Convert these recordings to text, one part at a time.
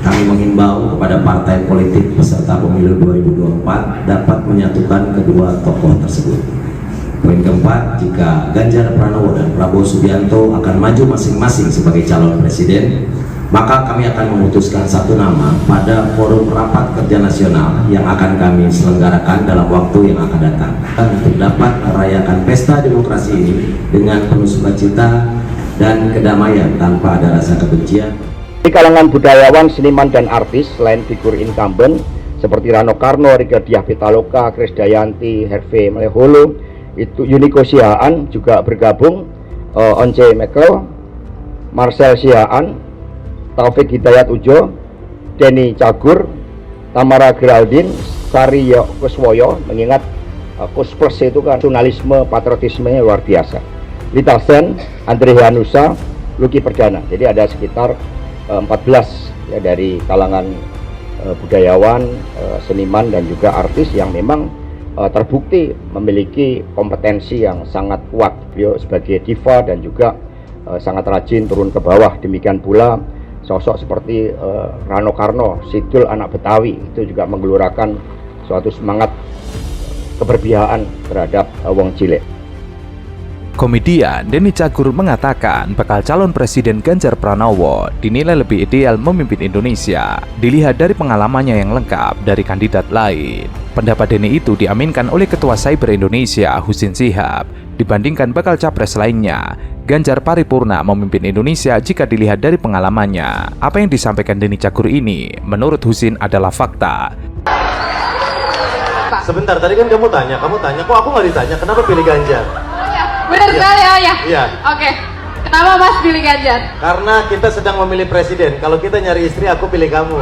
kami menghimbau kepada partai politik peserta pemilu 2024 dapat menyatukan kedua tokoh tersebut. Poin keempat, jika Ganjar Pranowo dan Prabowo Subianto akan maju masing-masing sebagai calon presiden, maka kami akan memutuskan satu nama pada forum rapat kerja nasional yang akan kami selenggarakan dalam waktu yang akan datang untuk dapat merayakan pesta demokrasi ini dengan penuh sukacita dan kedamaian tanpa ada rasa kebencian. Di kalangan budayawan, seniman, dan artis, selain figur incumbent seperti Rano Karno, Rieke Diah Pitaloka, Krisdayanti, Herve Maleholo, itu Yuniko Sihaan juga bergabung, Once Mekel, Marcel Sihaan, Taufik Hidayat Ujo, Denny Cagur, Tamara Geraldine, Sari Kuswoyo, mengingat Kus Plus itu kan nasionalisme, patriotismenya luar biasa. Lita Sen, Andre Hanusa, Lucky Perdana. Jadi ada sekitar 14 ya dari kalangan budayawan, seniman, dan juga artis yang memang terbukti memiliki kompetensi yang sangat kuat. Beliau sebagai diva dan juga sangat rajin turun ke bawah. Demikian pula sosok seperti Rano Karno, Sidul anak Betawi, itu juga menggelurakan suatu semangat keberpihakan terhadap wong cilik. Komedian Denny Cagur mengatakan bakal calon presiden Ganjar Pranowo dinilai lebih ideal memimpin Indonesia dilihat dari pengalamannya yang lengkap dari kandidat lain. Pendapat Denny itu diaminkan oleh Ketua Cyber Indonesia Husin Shihab. Dibandingkan bakal capres lainnya, Ganjar paripurna memimpin Indonesia jika dilihat dari pengalamannya. Apa yang disampaikan Denny Cagur ini menurut Husin adalah fakta. Sebentar, tadi kan kamu tanya, kok aku nggak ditanya, kenapa pilih Ganjar? Benar sekali ya. Iya. Oke. Kenapa Mas pilih Ganjar? Karena kita sedang memilih presiden. Kalau kita nyari istri, aku pilih kamu.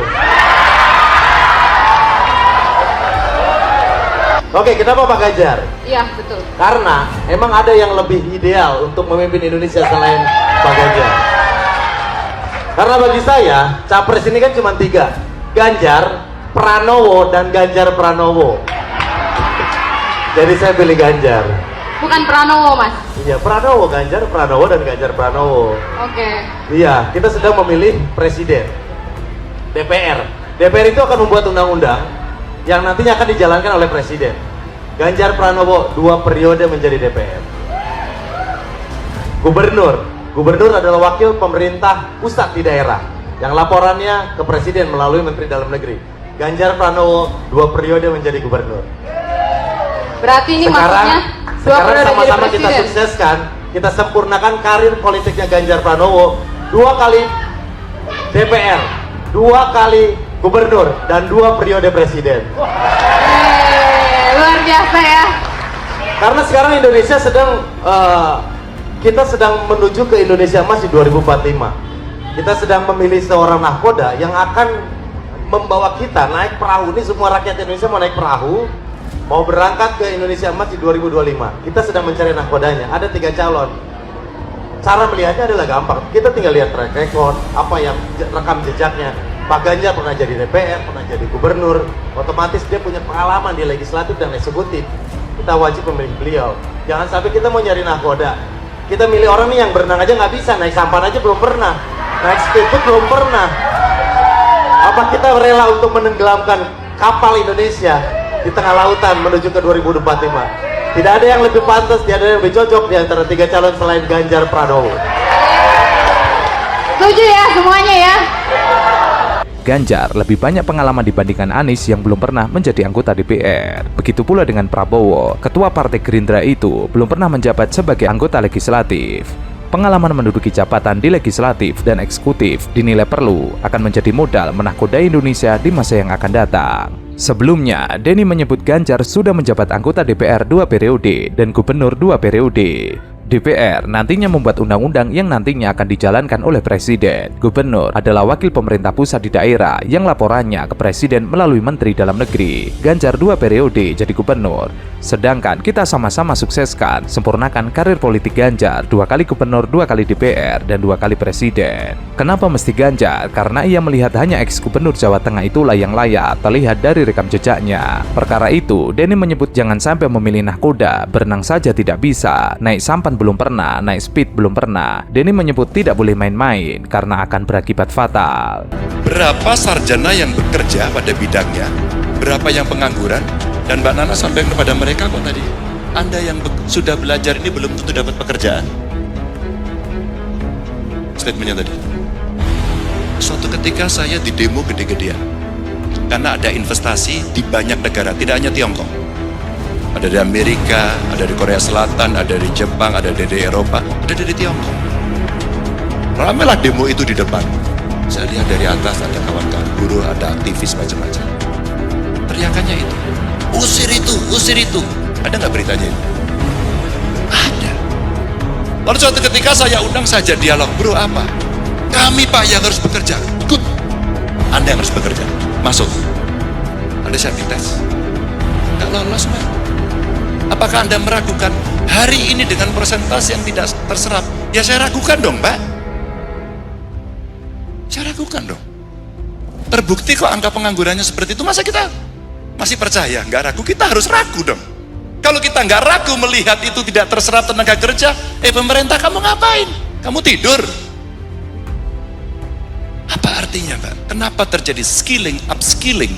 Oke, kenapa Pak Ganjar? Iya, betul. Karena emang ada yang lebih ideal untuk memimpin Indonesia selain Pak Ganjar. Karena bagi saya, capres ini kan cuma 3. Ganjar, Pranowo, dan Ganjar Pranowo. Jadi saya pilih Ganjar. Bukan Pranowo, Mas. Iya, Pranowo, Ganjar Pranowo, dan Ganjar Pranowo. Oke. Iya, kita sedang memilih presiden. DPR. DPR itu akan membuat undang-undang yang nantinya akan dijalankan oleh presiden. Ganjar Pranowo 2 periode menjadi DPR. Gubernur adalah wakil pemerintah pusat di daerah yang laporannya ke presiden melalui Menteri Dalam Negeri. Ganjar Pranowo 2 periode menjadi gubernur. Berarti ini maksudnya sekarang sama-sama kita sukseskan, kita sempurnakan karir politiknya Ganjar Pranowo. 2 kali DPR, 2 kali gubernur, dan 2 periode presiden. Luar biasa ya. Karena sekarang Indonesia kita sedang menuju ke Indonesia Emas di 2045. Kita sedang memilih seorang nahkoda yang akan membawa kita naik perahu. Ini semua rakyat Indonesia mau naik perahu, mau berangkat ke Indonesia Emas di 2025. Kita sedang mencari nahkodanya. Ada 3 calon. Cara melihatnya adalah gampang. Kita tinggal lihat track record, apa yang rekam jejaknya. Pak Ganjar pernah jadi DPR, pernah jadi gubernur. Otomatis dia punya pengalaman di legislatif dan eksekutif. Kita wajib memilih beliau. Jangan sampai kita mau nyari nahkoda, kita milih orang nih yang berenang aja nggak bisa, naik sampan aja belum pernah, naik speedboat belum pernah. Apa kita rela untuk menenggelamkan kapal Indonesia di tengah lautan menuju ke 2045? Tidak ada yang lebih pantas, tidak ada yang lebih cocok di antara 3 calon selain Ganjar Pranowo. Setuju ya semuanya ya. Ganjar lebih banyak pengalaman dibandingkan Anies yang belum pernah menjadi anggota DPR. Begitu pula dengan Prabowo, ketua Partai Gerindra itu belum pernah menjabat sebagai anggota legislatif. Pengalaman menduduki jabatan di legislatif dan eksekutif dinilai perlu akan menjadi modal menahkodai Indonesia di masa yang akan datang. Sebelumnya, Denny menyebut Ganjar sudah menjabat anggota DPR 2 periode dan gubernur 2 periode. DPR nantinya membuat undang-undang yang nantinya akan dijalankan oleh presiden. Gubernur adalah wakil pemerintah pusat di daerah yang laporannya ke presiden melalui Menteri Dalam Negeri. Ganjar 2 periode jadi gubernur. Sedangkan kita sama-sama sukseskan, sempurnakan karir politik Ganjar 2 kali gubernur, 2 kali DPR, dan 2 kali presiden. Kenapa mesti Ganjar? Karena ia melihat hanya ex-gubernur Jawa Tengah itulah yang layak terlihat dari rekam jejaknya. Perkara itu, Denny menyebut jangan sampai memilih nahkoda, berenang saja tidak bisa, naik sampan belum pernah, naik speed belum pernah. Denny menyebut tidak boleh main-main karena akan berakibat fatal. berapa sarjana yang bekerja pada bidangnya, berapa yang pengangguran, dan Mbak Nana sampaikan kepada mereka kok tadi, Anda yang sudah belajar ini belum tentu dapat pekerjaan. Statementnya tadi. Suatu ketika saya di demo gede-gedean, karena ada investasi di banyak negara, tidak hanya Tiongkok. Ada di Amerika, ada di Korea Selatan, ada di Jepang, ada di Eropa, ada di Tiongkok. Ramailah demo itu di depan. Saya lihat dari atas ada kawan-kawan buruh, ada aktivis macam-macam. Teriakannya itu, usir itu. Ada nggak beritanya itu? Ada. Lalu suatu ketika saya undang saja dialog, bro apa? Kami Pak yang harus bekerja. Ikut. Anda yang harus bekerja. Masuk. Anda saya tes. Nggak lolos, Mbak. Apakah Anda meragukan hari ini dengan persentase yang tidak terserap? Ya saya ragukan dong, Mbak. Saya ragukan dong. Terbukti kok angka penganggurannya seperti itu, masa kita masih percaya? Nggak ragu, kita harus ragu dong. Kalau kita nggak ragu melihat itu tidak terserap tenaga kerja, pemerintah kamu ngapain? Kamu tidur? Apa artinya, Mbak? Kenapa terjadi skilling, upskilling?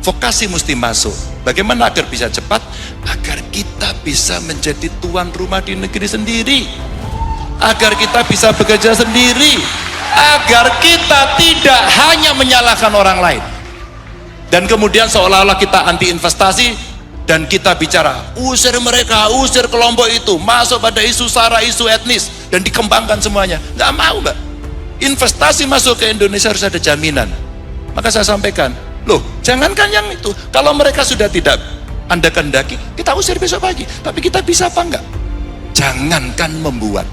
Vokasi mesti masuk. Bagaimana agar bisa cepat? Agar kita bisa menjadi tuan rumah di negeri sendiri. Agar kita bisa bekerja sendiri. Agar kita tidak hanya menyalahkan orang lain. Dan kemudian seolah-olah kita anti investasi dan kita bicara, usir mereka, usir kelompok itu, masuk pada isu sara, isu etnis, dan dikembangkan semuanya. Nggak mau, Mbak. Investasi masuk ke Indonesia harus ada jaminan. Maka saya sampaikan, loh, jangankan yang itu, kalau mereka sudah tidak Anda kehendaki, kita usir besok pagi. Tapi kita bisa apa enggak? Jangankan membuat,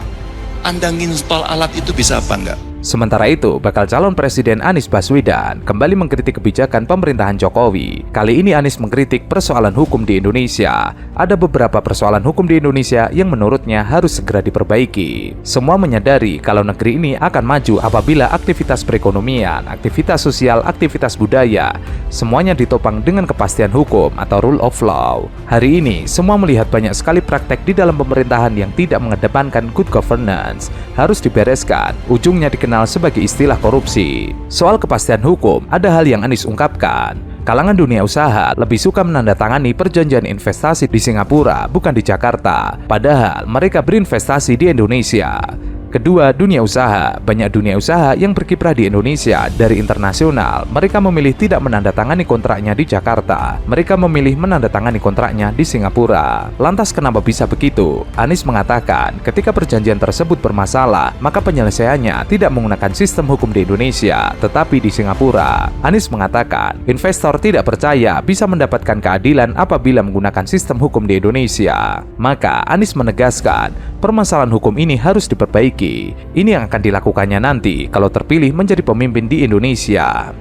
Anda nginstall alat itu bisa apa enggak? Sementara itu, bakal calon Presiden Anies Baswedan kembali mengkritik kebijakan pemerintahan Jokowi. Kali ini Anies mengkritik persoalan hukum di Indonesia. Ada beberapa persoalan hukum di Indonesia yang menurutnya harus segera diperbaiki. Semua menyadari kalau negeri ini akan maju apabila aktivitas perekonomian, aktivitas sosial, aktivitas budaya, semuanya ditopang dengan kepastian hukum atau rule of law. Hari ini, semua melihat banyak sekali praktek di dalam pemerintahan yang tidak mengedepankan good governance. Harus dibereskan, ujungnya dikenal sebagai istilah korupsi. Soal kepastian hukum, ada hal yang Anies ungkapkan. Kalangan dunia usaha lebih suka menandatangani perjanjian investasi di Singapura, bukan di Jakarta. Padahal mereka berinvestasi di Indonesia. Kedua, dunia usaha. Banyak dunia usaha yang berkiprah di Indonesia dari internasional. Mereka memilih tidak menandatangani kontraknya di Jakarta. Mereka memilih menandatangani kontraknya di Singapura. Lantas kenapa bisa begitu? Anies mengatakan, ketika perjanjian tersebut bermasalah, maka penyelesaiannya tidak menggunakan sistem hukum di Indonesia, tetapi di Singapura. Anies mengatakan, investor tidak percaya bisa mendapatkan keadilan apabila menggunakan sistem hukum di Indonesia. Maka Anies menegaskan, permasalahan hukum ini harus diperbaiki. Ini yang akan dilakukannya nanti kalau terpilih menjadi pemimpin di Indonesia.